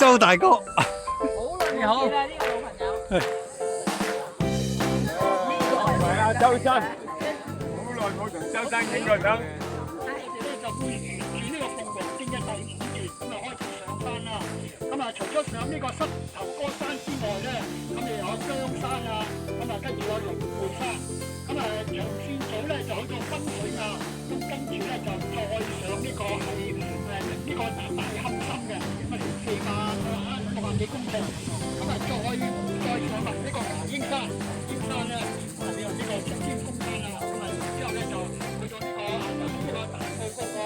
周大哥，好耐你好冇見啦，呢個老朋友。係啊，周生，好耐冇同周生影過相。我哋咧就會沿住呢個鳳凰徑嘅第5段咁啊開始上山啦。咁啊，除咗上呢個膝頭哥山之外咧，咁又有張山啊，咁啊跟住有龍背山。咁啊長線組咧就去到分水啊，咁跟住咧就再上呢個係呢個大磡深嘅，咁啊460幾公尺。咁啊再上埋呢個牙鷹山，鷹山咧啊你有呢個長天峰山啊，咁啊之後咧就去到呢個大埔嗰個。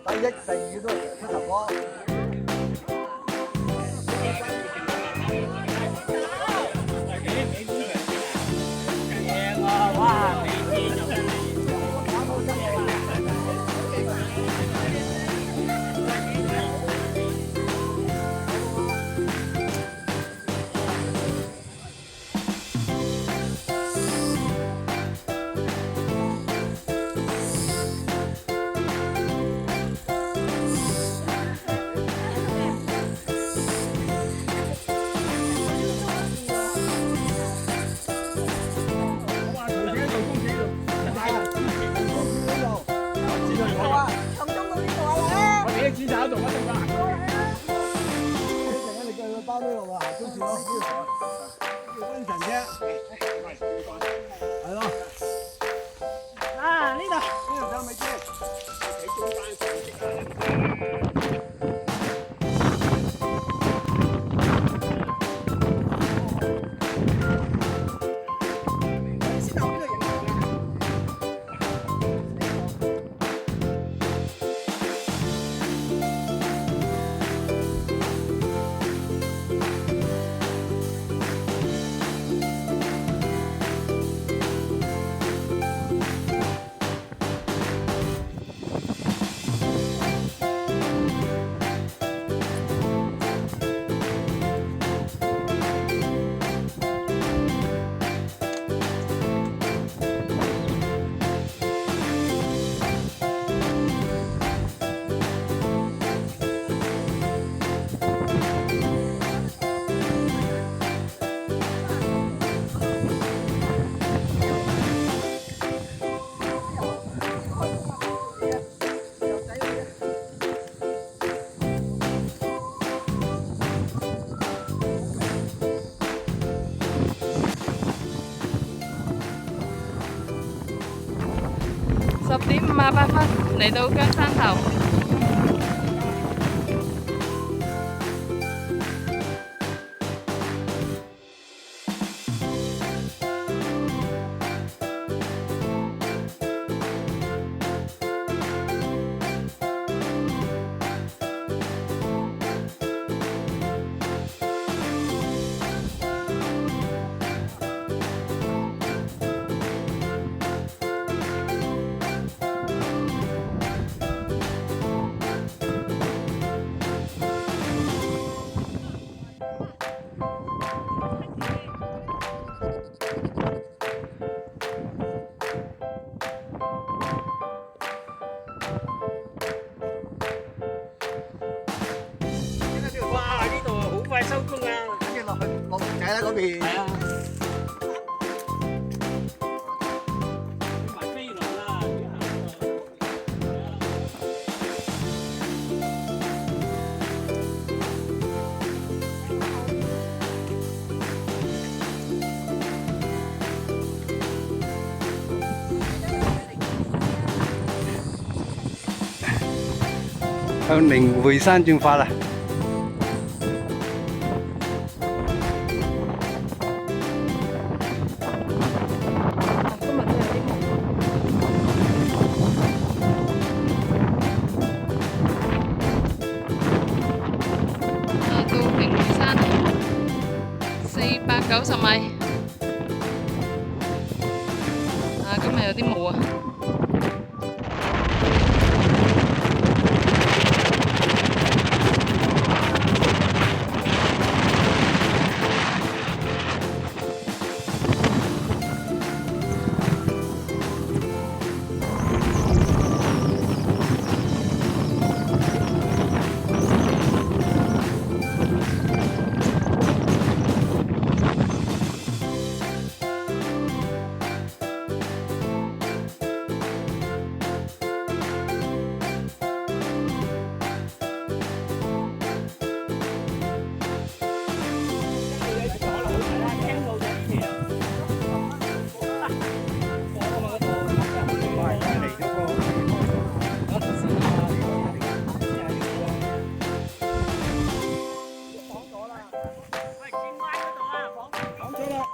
第一成語都係膝頭哥。包呢度啊，跟住咯，温神啫，係咯。啊，呢度。呢度有未知？10:58嚟到姜山頭。哇！呢度好快收工啊！跟住落去落龍仔啦嗰邊。係啊，埋飛輪啦！向靈會山進發啦！今日都有啲霧。到靈會山490米。今日有啲霧啊。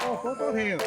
哦，好多條。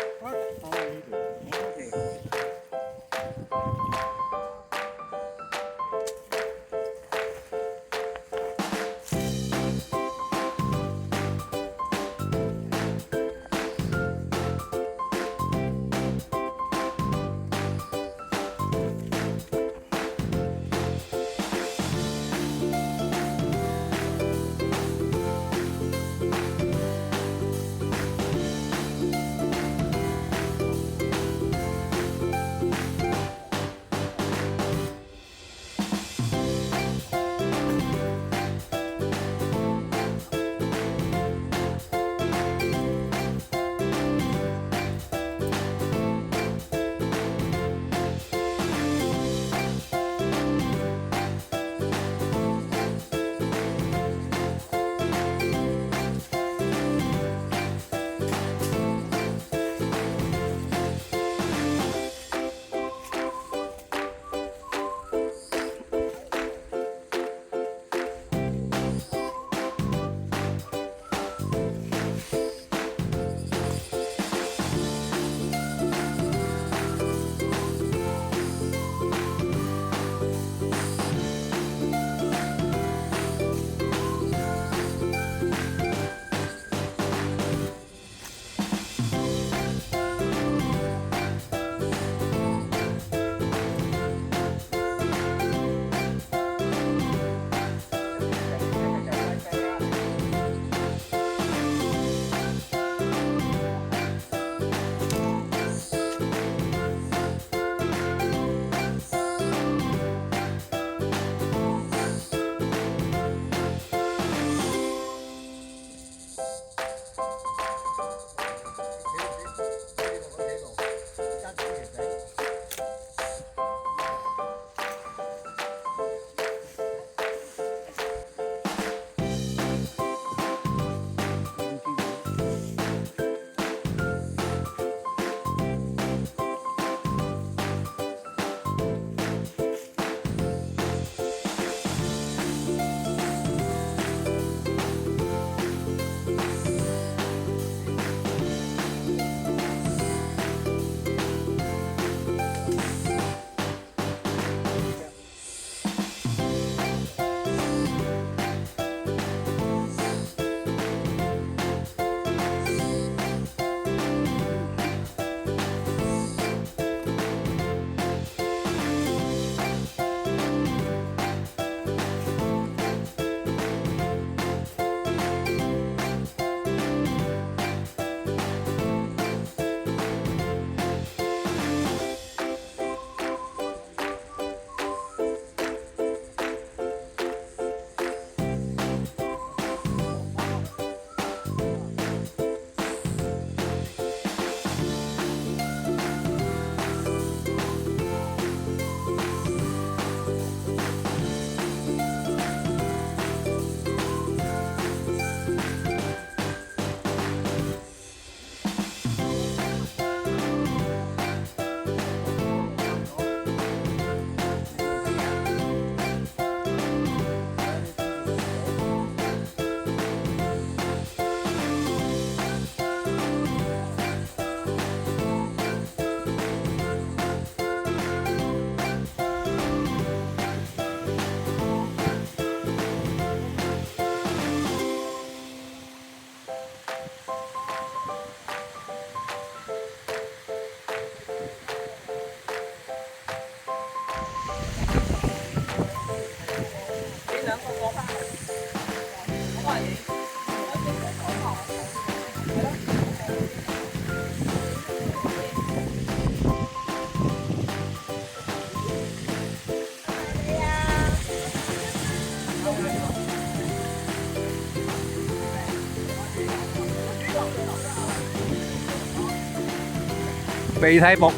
鼻涕木。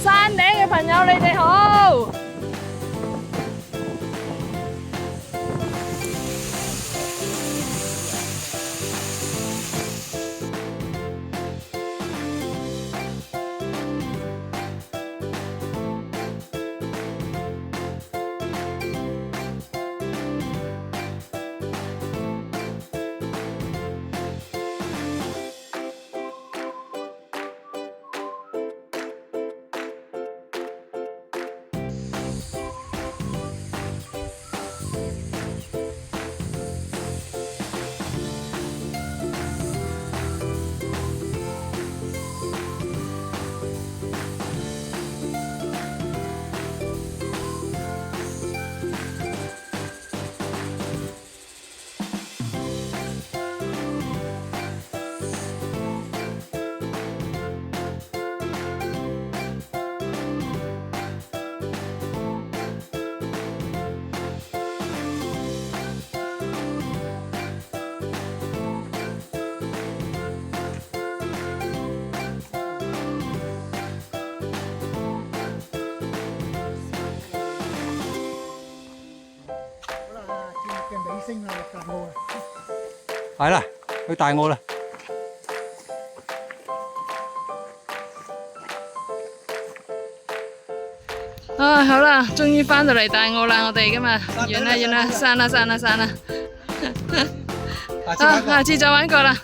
山頂嘅朋友，你哋好。升啊，落大澳啊！係啦，去大澳啦。啊，好啦，終於翻到嚟大澳啦！我哋今日完啦，散啦。下次玩過下次再玩過啦。